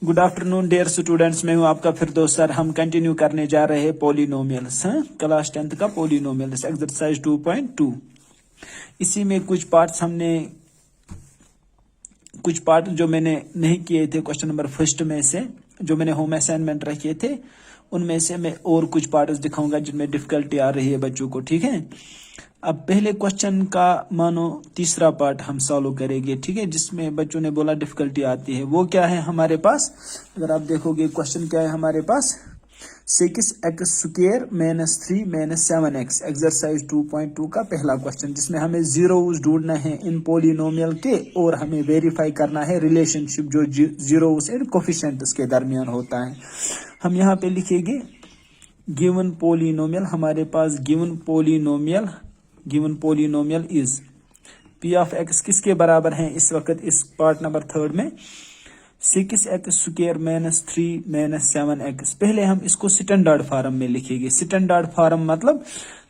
Good afternoon dear students, मैं हूं आपका फिरदौस सर। हम कंटिन्यू करने जा रहे हैं पॉलिनोमियल्स, क्लास 10th का पॉलिनोमियल्स एक्सरसाइज 2.2। इसी में कुछ पार्ट जो मैंने नहीं किए थे क्वेश्चन नंबर फर्स्ट में से, जो मैंने होम असाइनमेंट रखे थे, उनमें से मैं और कुछ पार्ट्स दिखाऊंगा जिनमें डिफिकल्टी आ रही है बच्चों को। ठीक है, अब पहले क्वेश्चन का मानो तीसरा पार्ट हम सॉल्व करेंगे। ठीक है, जिसमें बच्चों ने बोला डिफिकल्टी आती है। वो क्या है हमारे पास, अगर आप देखोगे क्वेश्चन क्या है हमारे पास, 6x² - 3 - 7x एक्सरसाइज 2.2 का पहला क्वेश्चन, जिसमें हमें जीरोस ढूंढना है इन पोलिनोमियल के और हमें वेरीफाई करना है रिलेशनशिप जो जीरोस एंड कोफिशिएंट्स के दरमियान होता है। हम यहाँ पे लिखेंगे गिवन पोलिनोमियल। हमारे पास given polynomial is p of x किसके बराबर है इस वक्त इस पार्ट नंबर थर्ड में, 6x² - 3 - 7x। पहले हम इसको स्टैंडर्ड फॉर्म में लिखेंगे। स्टैंडर्ड फॉर्म मतलब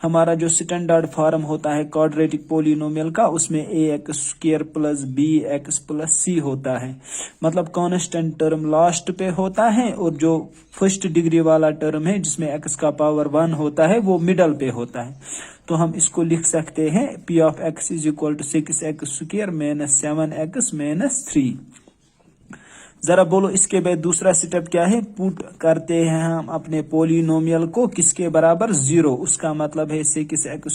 हमारा जो स्टैंडर्ड फॉर्म होता है क्वाड्रेटिक पोलिनोमियल का, उसमें ax² + bx + c होता है। मतलब कांस्टेंट टर्म लास्ट पे होता है और जो फर्स्ट डिग्री वाला टर्म है जिसमें x का पावर 1 होता है वो मिडल पे होता है। तो हम इसको लिख सकते हैं p of x = 6x² - 7x - 3। जरा बोलो इसके बाद दूसरा स्टेप क्या है, पुट करते हैं हम अपने पोलिनोमियल को किसके बराबर, 0। उसका मतलब है 6x² -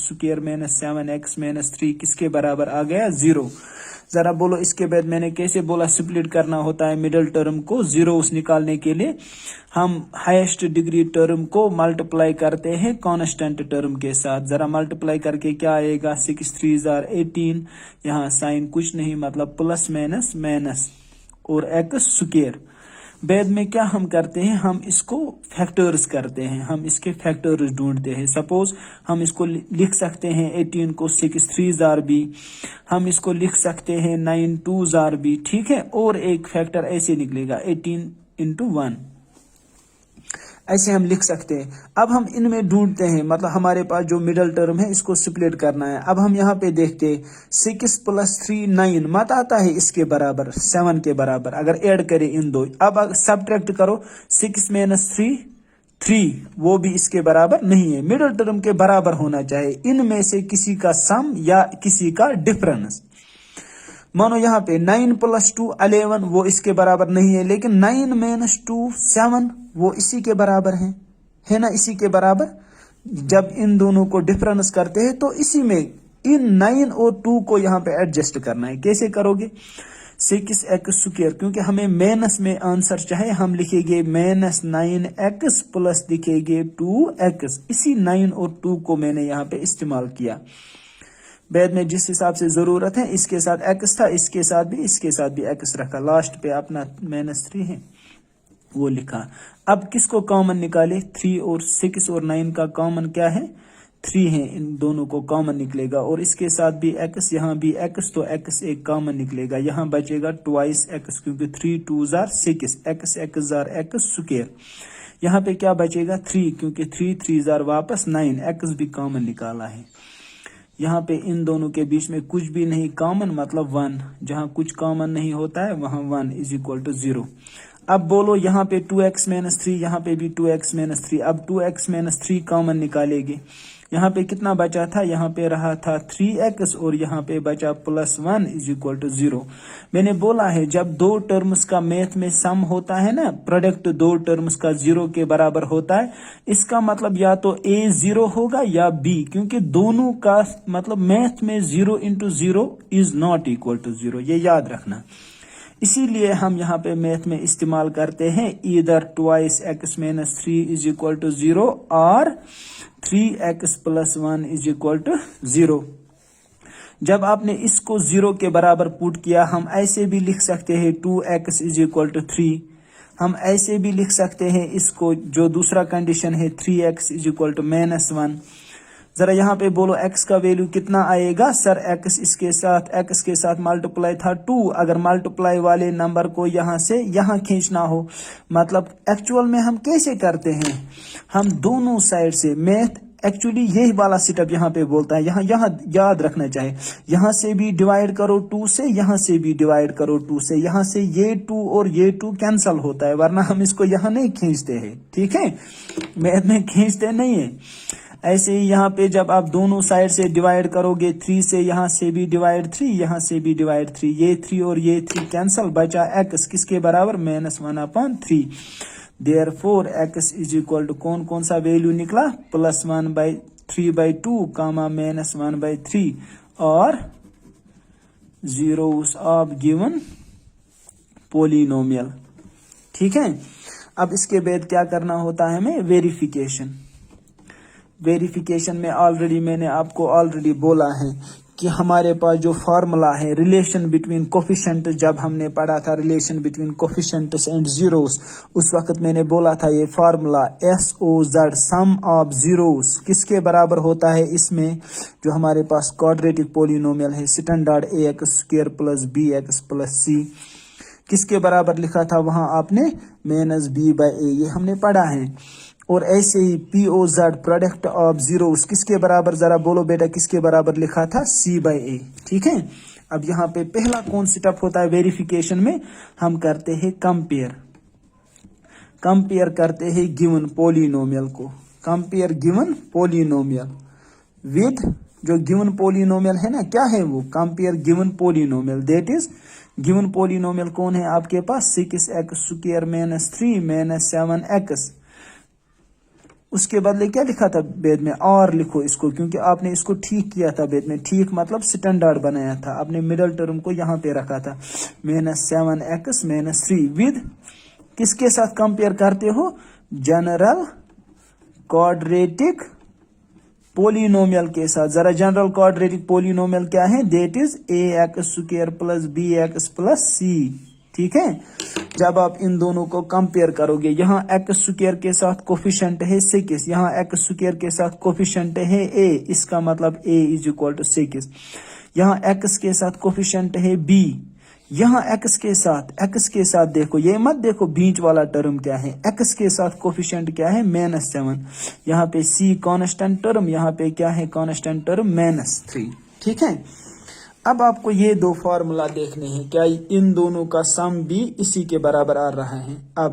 7x - 3 किसके बराबर आ गया, 0। जरा बोलो इसके बाद मैंने कैसे बोला स्प्लिट करना होता है मिडिल टर्म को, जीरोस निकालने के लिए हम हाईएस्ट डिग्री टर्म को मल्टीप्लाई करते हैं कांस्टेंट टर्म के साथ। जरा मल्टीप्लाई करके क्या आएगा, 6 3 18, यहाँ साइन कुछ नहीं मतलब प्लस माइनस माइनस और x²। बाद में क्या हम करते हैं, हम इसको फैक्टर्स करते हैं, हम इसके फैक्टर्स ढूंढते हैं। सपोज हम इसको लिख सकते हैं 18 को 6 3 b, हम इसको लिख सकते हैं 9 2 b। ठीक है, और एक फैक्टर ऐसे निकलेगा 18 × 1, ऐसे हम लिख सकते हैं। अब हम इनमें ढूंढते हैं, मतलब हमारे पास जो मिडिल टर्म है इसको स्प्लिट करना है। अब हम यहाँ पे देखते हैं 6 + 3 9 मत आता है इसके बराबर, 7 के बराबर। अगर ऐड करें इन दो, अब सब्ट्रैक्ट करो 6 - 3 3, वो भी इसके बराबर नहीं है। मिडिल टर्म के बराबर होना चाहिए, इनमें से किसी का सम या किसी का डिफरेंस। मानो यहाँ पे 9 + 2 11, वो इसके बराबर नहीं है, लेकिन 9 - 2 7 वो इसी के बराबर है ना, इसी के बराबर। जब इन दोनों को डिफरेंस करते हैं तो इसी में इन 9 और 2 को यहाँ पे एडजस्ट करना है। कैसे करोगे, 6x², क्योंकि हमें माइनस में आंसर चाहे, हम लिखेंगे -9x प्लस लिखेंगे 2x। इसी 9 और 2 को मैंने यहाँ पे इस्तेमाल किया। बाद में जिस हिसाब से जरूरत है, इसके साथ x था, इसके साथ भी x रखा, लास्ट पे अपना -3 है वो लिखा। अब किसको कॉमन निकाले, 3 और 6 और 9 का कॉमन क्या है, 3 है, इन दोनों को कॉमन निकलेगा। और इसके साथ भी x, यहाँ भी x, तो x एक कॉमन निकलेगा। यहाँ बचेगा 2x, क्योंकि 3 2 6, x²। यहाँ पे क्या बचेगा 3, क्योंकि 3 3 वापस 9, x भी कॉमन निकाला है। यहाँ पे इन दोनों के बीच में कुछ भी नहीं कॉमन, मतलब 1। जहाँ कुछ कॉमन नहीं होता है वहां 1 = 0। अब बोलो यहाँ पे 2x - 3, यहाँ पे भी 2x - 3। अब 2x - 3 कॉमन निकालेंगे। यहाँ पे कितना बचा था, यहाँ पे रहा था 3x और यहाँ पे बचा +1 = 0। मैंने बोला है जब दो टर्म्स का मैथ में सम होता है ना, प्रोडक्ट दो टर्म्स का 0 के बराबर होता है, इसका मतलब या तो a 0 होगा या b, क्योंकि दोनों का मतलब मैथ में 0 × 0 ≠ = 0, ये याद रखना। इसीलिए हम यहाँ पे मैथ में इस्तेमाल करते हैं ईदर 2x - 3 = 0 और 3x + 1 = 0। जब आपने इसको 0 के बराबर पुट किया, हम ऐसे भी लिख सकते हैं 2x = 3। हम ऐसे भी लिख सकते हैं इसको, जो दूसरा कंडीशन है 3x = -1। जरा यहाँ पे बोलो x का वैल्यू कितना आएगा, सर x के साथ मल्टीप्लाई था 2। अगर मल्टीप्लाई वाले नंबर को यहाँ से यहाँ खींचना हो, मतलब एक्चुअल में हम कैसे करते हैं, हम दोनों साइड से मैथ एक्चुअली यही वाला सेटअप यहाँ पे बोलता है, यहाँ यहाँ याद रखना चाहिए, यहाँ से भी डिवाइड करो 2 से, यहाँ से भी डिवाइड करो 2 से, यहाँ से ये 2 और ये 2 कैंसल होता है, वरना हम इसको यहाँ नहीं खींचते हैं, ठीक है, मैथ में खींचते नहीं है। ऐसे ही यहाँ पे जब आप दोनों साइड से डिवाइड करोगे 3 से, यहाँ से भी डिवाइड 3, यहाँ से भी डिवाइड 3, ये 3 और ये 3 कैंसल, बचा x किसके बराबर -1/3। Therefore x is equal to कौन कौन सा वैल्यू निकला, +1/3/2 कामा -1/3 और zeros ऑफ गिवन पोलिनोमियल, ठीक है। अब इसके बाद क्या करना होता है हमें, वेरिफिकेशन। वेरिफिकेशन में ऑलरेडी मैंने आपको ऑलरेडी बोला है कि हमारे पास जो फार्मूला है रिलेशन बिटवीन कोफिशिएंट, जब हमने पढ़ा था relation between coefficients and zeros, उस वक्त मैंने बोला था ये formula SOZ sum of zeros किसके बराबर होता है, इसमें जो हमारे पास क्वाड्रेटिक पोलिनोमियल है स्टैंडर्ड AX² + BX + C किसके बराबर लिखा था वहां आपने -B/A, ये हमने पढ़ा है। और ऐसे ही POZ प्रोडक्ट ऑफ जीरोस किसके बराबर, जरा बोलो बेटा किसके बराबर लिखा था, C/A, ठीक है। अब यहाँ पे पहला कौन स्टेप होता है वेरिफिकेशन में, हम करते हैं कंपेयर करते हैं गिवन पोलिनोमियल को, कंपेयर गिवन पोलिनोमियल विद जो गिवन पोलिनोमियल है ना, क्या है वो, compare given polynomial, that is given polynomial कौन है आपके पास, 6x² - 3 - 7x, उसके बदले क्या लिखा था बेद में, और लिखो इसको, क्योंकि आपने इसको ठीक किया था बेद में, ठीक मतलब स्टैंडर्ड बनाया था, आपने मिडिल टर्म को यहाँ पे रखा था, -7x - 3 विद किसके साथ कंपेयर करते हो, जनरल क्वाड्रेटिक पोलिनोमियल के साथ। जरा जनरल क्वाड्रेटिक पोलिनोमियल क्या है, that is AX² + BX + C, ठीक है। जब आप इन दोनों को कंपेयर करोगे, यहाँ x² के साथ कोफिशिएंट है 6, यहाँ x² के साथ कोफिशिएंट है a, इसका मतलब a = 6, यहाँ x के साथ कोफिशिएंट है b, यहाँ x के साथ देखो, ये मत देखो बीच वाला टर्म क्या है, x के साथ कोफिशिएंट क्या है -7, यहाँ पे c कांस्टेंट टर्म, यहाँ पे क्या है कांस्टेंट टर्म -3, ठीक है। अब आपको ये दो फॉर्मूला देखने हैं, क्या इन दोनों का सम भी इसी के बराबर आ रहा है। अब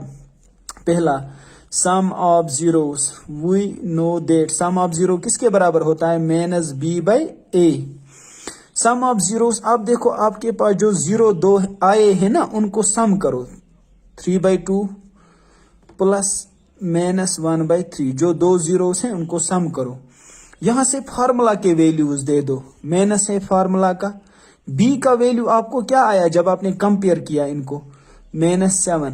पहला sum of zeros, we know that sum of zero किसके बराबर होता है, -B/A। सम ऑफ जीरोस, आप देखो आपके पास जो 0 2 आए हैं ना, उनको सम करो, 3/2 प्लस -1/3, जो 2 जीरोस हैं उनको सम करो, यहां से फार्मूला के वैल्यूज दे दो, माइनस है फार्मूला का, बी का वैल्यू आपको क्या आया जब आपने कंपेयर किया इनको, -7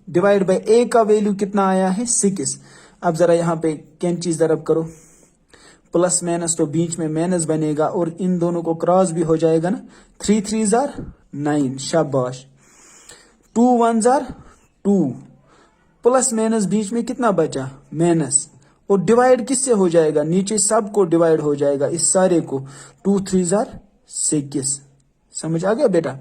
डिवाइड बाय ए का वैल्यू कितना आया है 6। अब जरा यहाँ पे कैंची ज़रब करो, प्लस माइनस तो बीच में माइनस बनेगा और इन दोनों को क्रॉस भी हो जाएगा ना, 3 3 9, शाबाश, 2 1 2, प्लस माइनस बीच में कितना बचा माइनस, और डिवाइड किससे हो जाएगा, नीचे सब को डिवाइड हो जाएगा, इस सारे को, 2 3 6, समझ आ गया बेटा।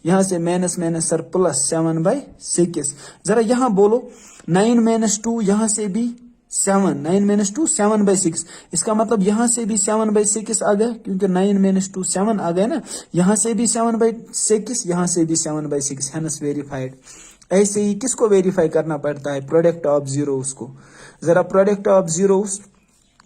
यहां से माइनस माइनस सर प्लस 7/6, जरा यहां बोलो 9 - 2, यहां से भी 7, 9 - 2 7/6, इसका मतलब यहां से भी 7/6 आ गया, क्योंकि 9 - 2 7 आ गया ना, यहां से भी 7/6, यहां से भी 7/6, हेंस वेरीफाइड। ऐसे ही किसको वेरीफाई करना पड़ता है, प्रोडक्ट ऑफ जीरोस को, जरा प्रोडक्ट ऑफ जीरोस,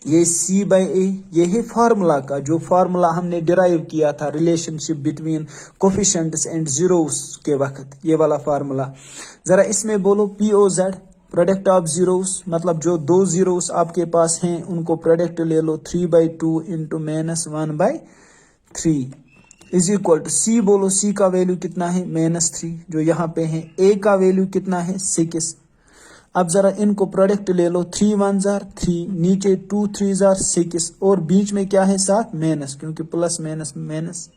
ये C/A, ये है फार्मूला का, जो फार्मूला हमने डिराइव किया था relationship between coefficients and zeros के वक्त, ये वाला फार्मूला। जरा इसमें बोलो POZ प्रोडक्ट ऑफ जीरोस, मतलब जो 2 जीरोस आपके पास हैं उनको प्रोडक्ट ले लो, 3/2 into -1/3 is equal to C, बोलो C का वैल्यू कितना है -3, जो यहाँ पे है, A का वैल्यू कितना है 6। अब जरा इनको प्रोडक्ट ले लो, 3 1 3, नीचे 2 3 6, और बीच में क्या है साथ माइनस, क्योंकि प्लस माइनस माइनस,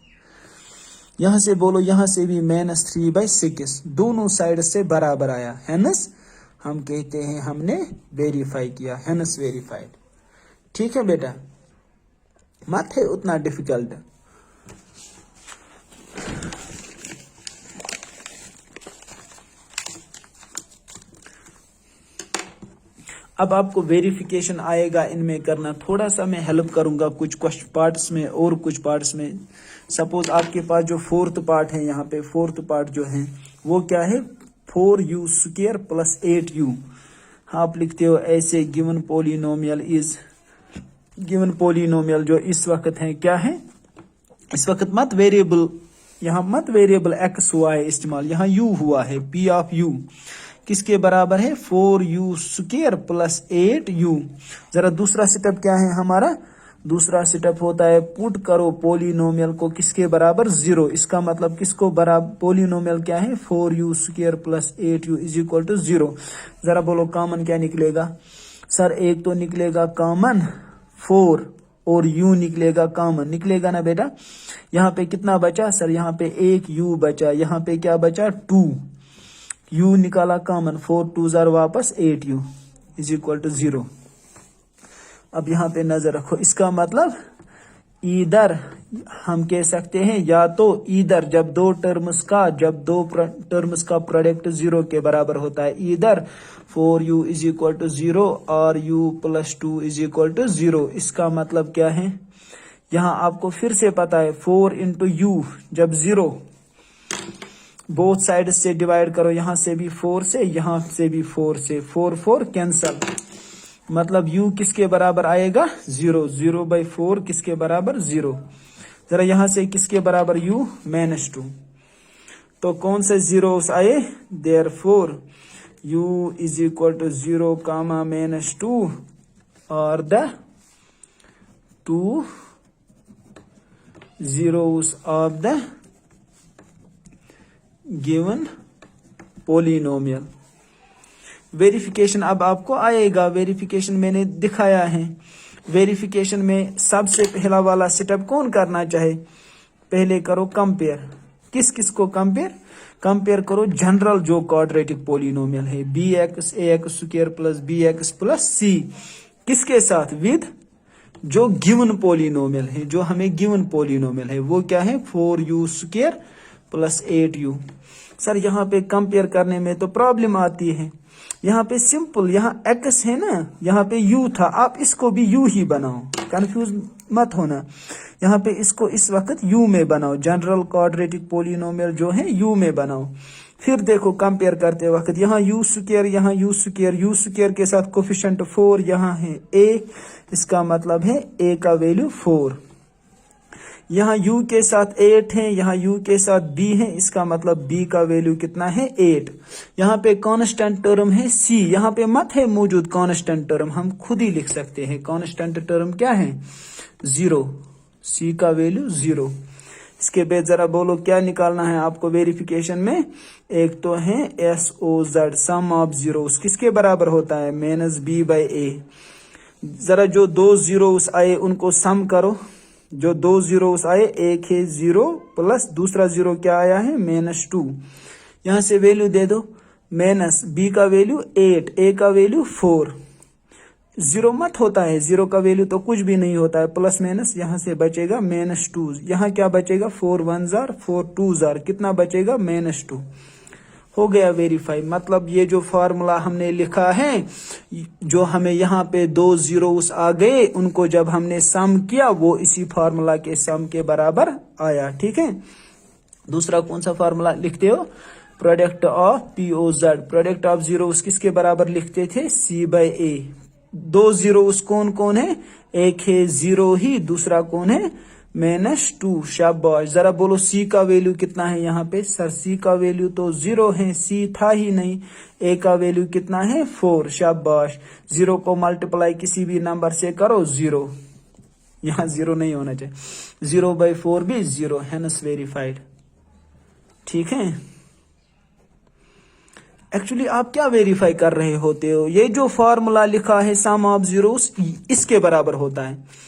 यहां से बोलो यहां से भी -3/6, दोनों साइड से बराबर आया, हेनस हम कहते हैं हमने वेरीफाई किया, हेनस वेरीफाइड। ठीक है बेटा, मत है उतना डिफिकल्ट। अब आपको वेरिफिकेशन आएगा इनमें करना, थोड़ा सा मैं हेल्प करूंगा कुछ क्वेश्चन पार्ट्स में और कुछ पार्ट्स में। सपोज आपके पास जो फोर्थ पार्ट है, यहाँ पे फोर्थ पार्ट जो है वो क्या है, 4u स्क्वायर प्लस 8u। आप लिखते हो ऐसे, गिवन पोलिनोमियल जो इस वक्त है क्या है, इस वक्त मत वेरिएबल, यहाँ मत वेरिएबल x हुआ है इस्तेमाल, यहाँ u हुआ है, p ऑफ u किसके बराबर है, 4u स्क्वायर प्लस 8u। जरा दूसरा स्टेप क्या है हमारा, दूसरा स्टेप होता है पुट करो पोलिनोमियल को किसके बराबर, 0। इसका मतलब किसको बराबर, पोलिनोमियल क्या है, 4u square plus 8u is equal to 0। जरा बोलो कॉमन क्या निकलेगा सर, एक तो निकलेगा कॉमन 4 और u निकलेगा कॉमन, निकलेगा ना बेटा। यहाँ पे कितना बचा सर, यहाँ पे एक u बचा, यहाँ पे क्या बचा 2, u निकाला कॉमन, 4 2 जार वापस 8u इज इक्वल टू 0। अब यहाँ पे नजर रखो, इसका मतलब इधर हम कह सकते हैं या तो इधर जब दो टर्म्स का प्रोडक्ट 0 के बराबर होता है, इधर 4u इज इक्वल टू 0 और u plus 2 is equal to 0। इसका मतलब क्या है, यहाँ आपको फिर से पता है 4 इंटू u जब 0, बोथ साइड से डिवाइड करो, यहाँ से भी 4 से, यहाँ से भी 4 से, 4 4 कैंसल, मतलब u किसके बराबर आएगा 0, 0/4 किसके बराबर 0। जरा यहाँ से किसके बराबर u -2, तो कौन से जीरोस आए, therefore u is equal to 0, -2 और the 2 zeros of the given polynomial। Verification अब आपको आएगा, वेरिफिकेशन मैंने दिखाया है। वेरिफिकेशन में सबसे पहला वाला स्टेप कौन करना चाहे, पहले करो कंपेयर, किस किस को कंपेयर करो, जनरल जो क्वाड्रेटिक पोलिनोमियल है bx ax square plus bx plus c, किसके साथ, विद जो गिवन पोलिनोमियल है, जो हमें गिवन पोलिनोमियल है वो क्या है 4u square plus 8u। Sir यहाँ पे कंपेयर करने में तो प्रॉब्लम आती है, यहाँ पे सिंपल, यहाँ x है ना, यहाँ पे u था, आप इसको भी u ही बनाओ, कंफ्यूज मत होना। यहाँ पे इसको इस वक्त u में बनाओ, जनरल क्वाड्रेटिक पोलिनोमियल जो है u में बनाओ। फिर देखो कंपेयर करते वक्त, यहाँ u स्क्वायर, यहाँ u स्क्वायर के साथ कोफिशिएंट 4, यहाँ है a, इसका मतलब है a का वैल्यू 4। यहाँ u के साथ 8 है, यहाँ u के साथ b है, इसका मतलब b का वैल्यू कितना है 8। यहाँ पे कांस्टेंट टर्म है c, यहाँ पे मत है मौजूद कांस्टेंट टर्म, हम खुद ही लिख सकते हैं कांस्टेंट टर्म क्या है 0, c का वैल्यू 0। इसके बाद जरा बोलो क्या निकालना है आपको वेरिफिकेशन में, एक तो है SOZ सम ऑफ जीरोस किसके बराबर होता है -b/a। जरा जो दो जीरोस आए उनको सम करो, जो दो जीरोस आए, एक है 0 प्लस दूसरा 0 क्या आया है -2, यहाँ से वैल्यू दे दो, माइनस b का वैल्यू 8, a का वैल्यू 4, 0 मत होता है, 0 का वैल्यू तो कुछ भी नहीं होता है, प्लस माइनस यहाँ से बचेगा -2, यहाँ क्या बचेगा 4 1 जार 4 2 जार, कितना बचेगा -2। हो गया वेरीफाई। मतलब ये जो फॉर्मूला हमने लिखा है, जो हमें यहाँ पे दो जीरोस आ गए, उनको जब हमने सम किया वो इसी फॉर्मूला के सम के बराबर आया। ठीक है, दूसरा कौन सा फॉर्मूला लिखते हो, product of POZ, product of zeros किसके बराबर लिखते थे C/A। दो जीरोस कौन कौन है, एक है 0 ही, दूसरा कौन है -2। शाबाश, जरा बोलो C का वैल्यू कितना है यहाँ पे, सर C का वैल्यू तो 0 है, C था ही नहीं। A का वैल्यू कितना है 4, शाबाश। 0 को मल्टीप्लाई किसी भी नंबर से करो 0, यहाँ 0 नहीं होना चाहिए, 0/4 भी 0, हेंस वेरीफाइड। ठीक है, एक्चुअली आप क्या वेरीफाई कर रहे होते हो, ये जो फॉर्मूला लिखा है सम ऑफ जीरोस इसके बराबर होता है।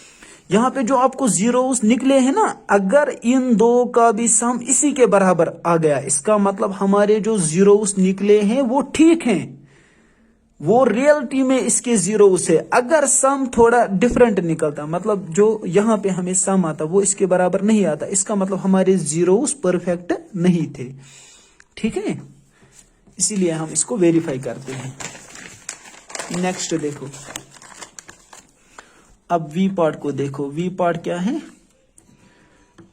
यहाँ पे जो आपको जीरोस निकले हैं ना, अगर इन दो का भी सम इसी के बराबर आ गया, इसका मतलब हमारे जो जीरोस निकले हैं वो ठीक हैं, वो रियलिटी में इसके जीरोस है। अगर सम थोड़ा डिफरेंट निकलता, मतलब जो यहाँ पे हमें सम आता वो इसके बराबर नहीं आता, इसका मतलब हमारे जीरोस परफेक्ट नहीं थे। ठीक है, इसीलिए हम इसको वेरीफाई करते हैं। नेक्स्ट देखो, अब वी पार्ट को देखो। वी पार्ट क्या है?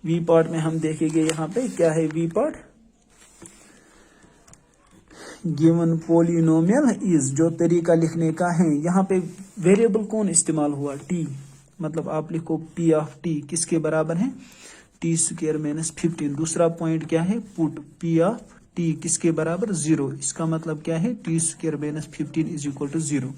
वी पार्ट में हम देखेंगे यहाँ पे क्या है V part. Given polynomial is, जो तरीका लिखने का है, यहाँ पे वेरिएबल कौन इस्तेमाल हुआ? टी, मतलब आप लिखो पी ऑफ टी किसके बराबर है? T square minus 15। दूसरा पॉइंट क्या है? पुट पी ऑफ टी किसके बराबर? 0। इसका मतलब क्या है? T square minus 15 is equal to 0।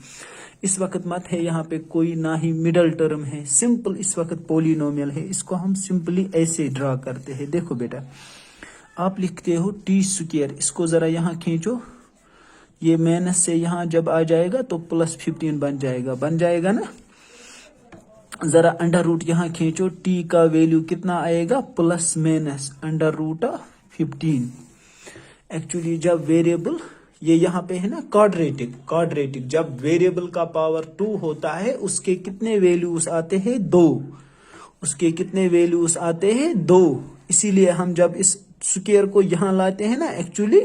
इस वक्त मत है यहाँ पे कोई, ना ही मिडल टर्म है, सिंपल इस वक्त पोलिनोमियल है। इसको हम सिंपली ऐसे ड्रा करते हैं। देखो बेटा, आप लिखते हो टी स्क्वायर, इसको जरा यहाँ खींचो, ये माइनस से यहाँ जब आ जाएगा तो प्लस 15 बन जाएगा ना। जरा अंडर रूट यहाँ खींचो, टी का वैल्यू कितना आएगा? Plus minus under root of 15। Actually जब वेरिएबल, ये यहाँ पे है ना क्वाड्रेटिक, जब वेरिएबल का पावर 2 होता है उसके कितने वैल्यूज आते हैं? 2। उसके कितने वैल्यूज आते हैं? 2। इसीलिए हम जब इस स्क्वायर को यहाँ लाते हैं ना, एक्चुअली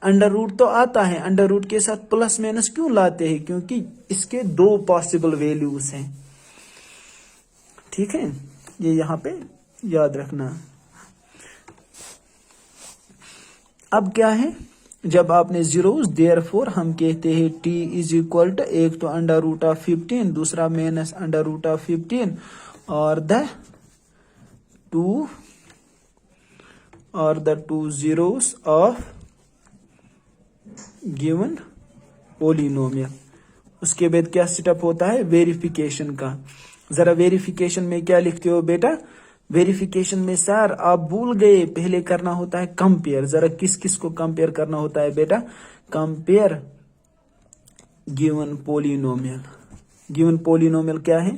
अंडर रूट तो आता है, अंडर रूट के साथ प्लस माइनस क्यों लाते हैं? क्योंकि इसके 2 पॉसिबल वैल्यूज हैं। ठीक है, ये यहाँ पे याद रखना। अब क्या है, जब आपने जीरोस, देयरफॉर हम कहते हैं t इज इक्वल टू, एक तो अंडर रूट ऑफ 15, दूसरा माइनस अंडर रूट ऑफ 15 और the two zeros of given polynomial. उसके बाद क्या सेटअप होता है? वेरिफिकेशन का। जरा वेरिफिकेशन में क्या लिखते हो बेटा? वेरिफिकेशन में सर आप भूल गए, पहले करना होता है कंपेयर। जरा किस किस को कंपेयर करना होता है बेटा? Compare given polynomial. Given polynomial क्या है?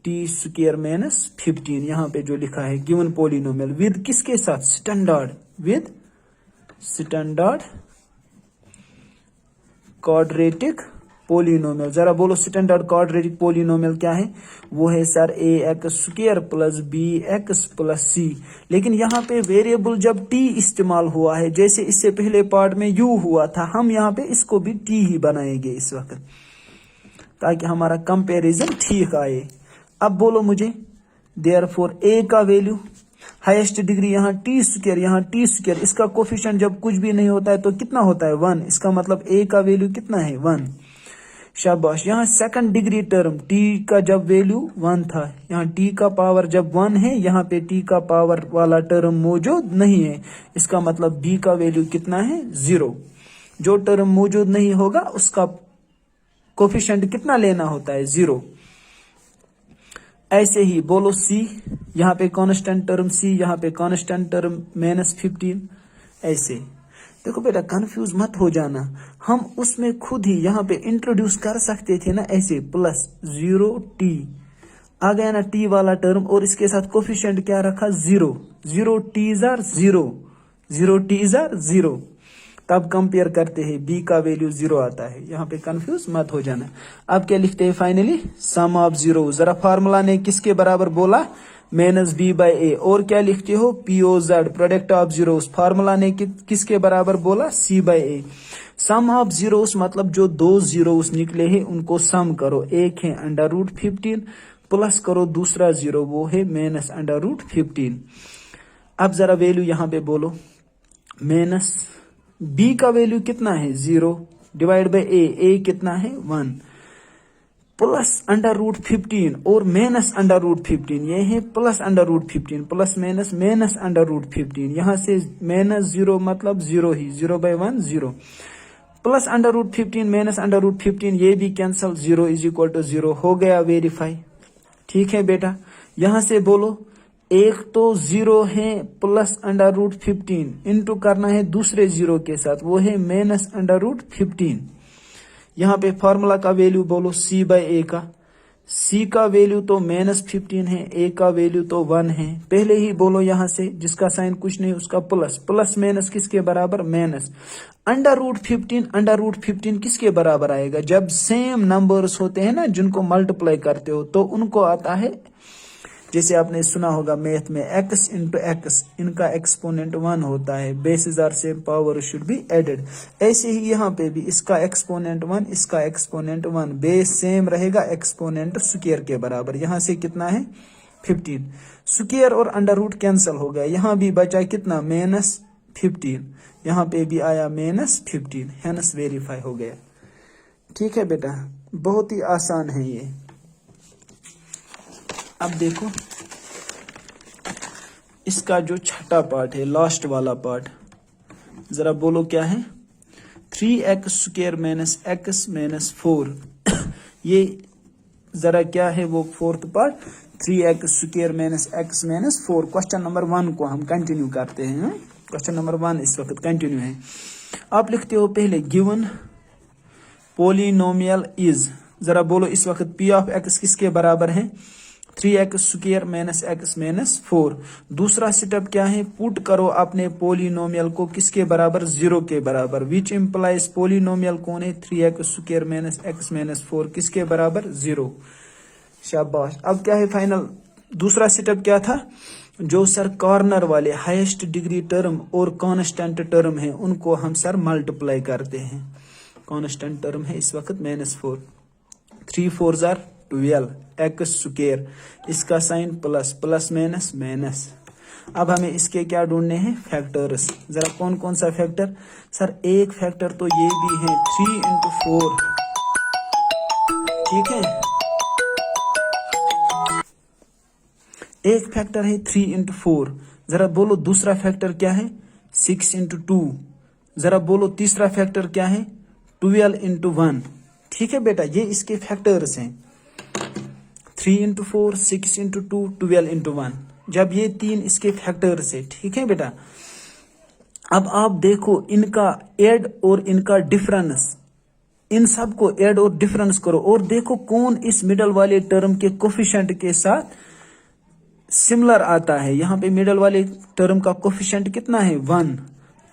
टी स्क्वायर माइनस 15, यहाँ पे जो लिखा है गिवन पोलिनोमियल, विद किसके साथ? Standard, with standard quadratic polynomial. जरा बोलो स्टैंडर्ड क्वाड्रेटिक पोलिनोमियल क्या है? वो है sir A x square plus B x plus C. लेकिन यहाँ पे वेरिएबल जब टी इस्तेमाल हुआ है, जैसे इससे पहले पार्ट में यू हुआ था, हम यहाँ पे इसको भी टी ही बनाएंगे इस वक्त, ताकि हमारा कंपैरिजन ठीक आए। अब बोलो मुझे, देयरफॉर ए का वैल्यू हाईएस्ट डिग्री यहाँ टी स्क्वायर, इसका कोफिशिएंट जब कुछ भी नहीं होता है तो कितना होता है? 1। इसका मतलब ए का वैल्यू कितना है? 1। शाबाश। यहाँ सेकंड डिग्री टर्म टी का जब वैल्यू 1 था, यहाँ टी का पावर जब 1 है, यहाँ पे टी का पावर वाला टर्म मौजूद नहीं है। इसका मतलब बी का वैल्यू कितना है? 0। जो टर्म मौजूद नहीं होगा उसका कोफिशिएंट कितना लेना होता है? 0। ऐसे ही बोलो सी, यहाँ पे कांस्टेंट टर्म सी, यहाँ पे कांस्टेंट टर्म -15। ऐसे देखो बेटा, कंफ्यूज मत हो जाना, हम उसमें खुद ही यहाँ पे इंट्रोड्यूस कर सकते थे ना, ऐसे प्लस 0t आ गया ना टी वाला टर्म, और इसके साथ कोफिशिएंट क्या रखा? 0। 0t are 0, 0t are 0। तब कंपेयर करते हैं, बी का वैल्यू 0 आता है। यहाँ पे कंफ्यूज मत हो जाना। अब क्या लिखते हैं फाइनली? Sum of zero. जरा फार्मूला ने किसके बराबर बोला? -b/a। और क्या लिखते हो? POZ, product of zeros. Formula ने किसके बराबर बोला? c/a। सम ऑफ जीरोस मतलब जो 2 जीरोस निकले हैं उनको सम करो। एक है √15 प्लस करो दूसरा 0, वो है -√15। अब जरा वैल्यू यहाँ पे बोलो, माइनस b का वैल्यू कितना है? 0 डिवाइड बाय a कितना है? 1 प्लस √15 और -√15, ये है प्लस √15, प्लस माइनस -√15। यहाँ से -0 मतलब 0 ही, 0/1 0, प्लस √15 -√15, ये भी कैंसल, 0 इज इक्वल टू 0 हो गया वेरीफाई। ठीक है बेटा, यहाँ से बोलो, एक तो 0 है प्लस √15 इंटू करना है दूसरे 0 के साथ, वो है -√15। यहाँ पे फॉर्मूला का वैल्यू बोलो c/a का। c का वैल्यू तो -15 है, a का वैल्यू तो 1 है। पहले ही बोलो यहाँ से, जिसका साइन कुछ नहीं उसका प्लस, प्लस माइनस किसके बराबर? माइनस। √15 किसके बराबर आएगा? जब सेम नंबर्स होते हैं ना, जिनको मल्टीप्लाई करते हो तो उनको आता है जैसे आपने सुना होगा मैथ में x इंटू एक्स, इनका एक्सपोनेंट 1 होता है, basis are same, power should be added. ऐसे ही यहाँ पे भी इसका एक्सपोनेंट 1, इसका एक्सपोनेंट 1, बेस सेम रहेगा, एक्सपोनेंट स्क्वायर के बराबर। यहाँ से कितना है 15, स्क्वायर और अंडर रूट कैंसिल हो गया, यहाँ भी बचा कितना -15, यहाँ पे भी आया -15, हेंस वेरीफाई हो गया। ठीक है बेटा, बहुत ही आसान है ये। अब देखो इसका जो छठा पार्ट है, लास्ट वाला पार्ट, जरा बोलो क्या है। 3x square minus x minus 4, ये जरा क्या है वो fourth part, 3x square minus x minus 4। Question number 1 को हम कंटिन्यू करते हैं। क्वेश्चन नंबर 1 इस वक्त कंटिन्यू है। आप लिखते हो पहले गिवन पोलिनोमियल इज, जरा बोलो इस वक्त p ऑफ x किसके बराबर है, 3x square minus x minus 4। दूसरा स्टेप क्या है, पुट करो अपने पोलिनोमियल को किसके बराबर, 0 के बराबर, विच इम्प्लाइज पोलिनोमियल कौन है, 3x square minus x minus 4 किसके बराबर, 0। शाबाश। अब क्या है फाइनल, दूसरा स्टेप क्या था, जो सर कॉर्नर वाले हाईएस्ट डिग्री टर्म और कांस्टेंट टर्म है उनको हम सर मल्टीप्लाई करते हैं। कांस्टेंट टर्म है इस वक्त -4, 3 4 जार 12 एक्स स्क्वायर, इसका sign plus, plus minus minus. अब हमें इसके क्या ढूंढने हैं, फैक्टर्स। जरा कौन कौन सा फैक्टर, सर एक फैक्टर तो ये भी है 3 इंटू 4, ठीक है, एक फैक्टर है 3 इंटू 4। जरा बोलो दूसरा फैक्टर क्या है, 6 इंटू 2। जरा बोलो तीसरा फैक्टर क्या है, 12 इंटू 1। ठीक है बेटा, ये इसके फैक्टर्स हैं, 3 इंटू 4, 6 इंटू 2, 12 इंटू 1। जब ये तीन इसके फैक्टर्स है, ठीक है बेटा। अब आप देखो इनका ऐड और इनका डिफरेंस, इन सब को ऐड और डिफरेंस करो और देखो कौन इस मिडल वाले टर्म के कोफिशिएंट के साथ सिमिलर आता है। यहाँ पे मिडल वाले टर्म का कोफिशिएंट कितना है, 1।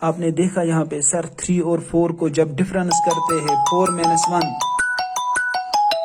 आपने देखा यहाँ पे सर 3 और 4 को जब डिफरेंस करते हैं 4 - 1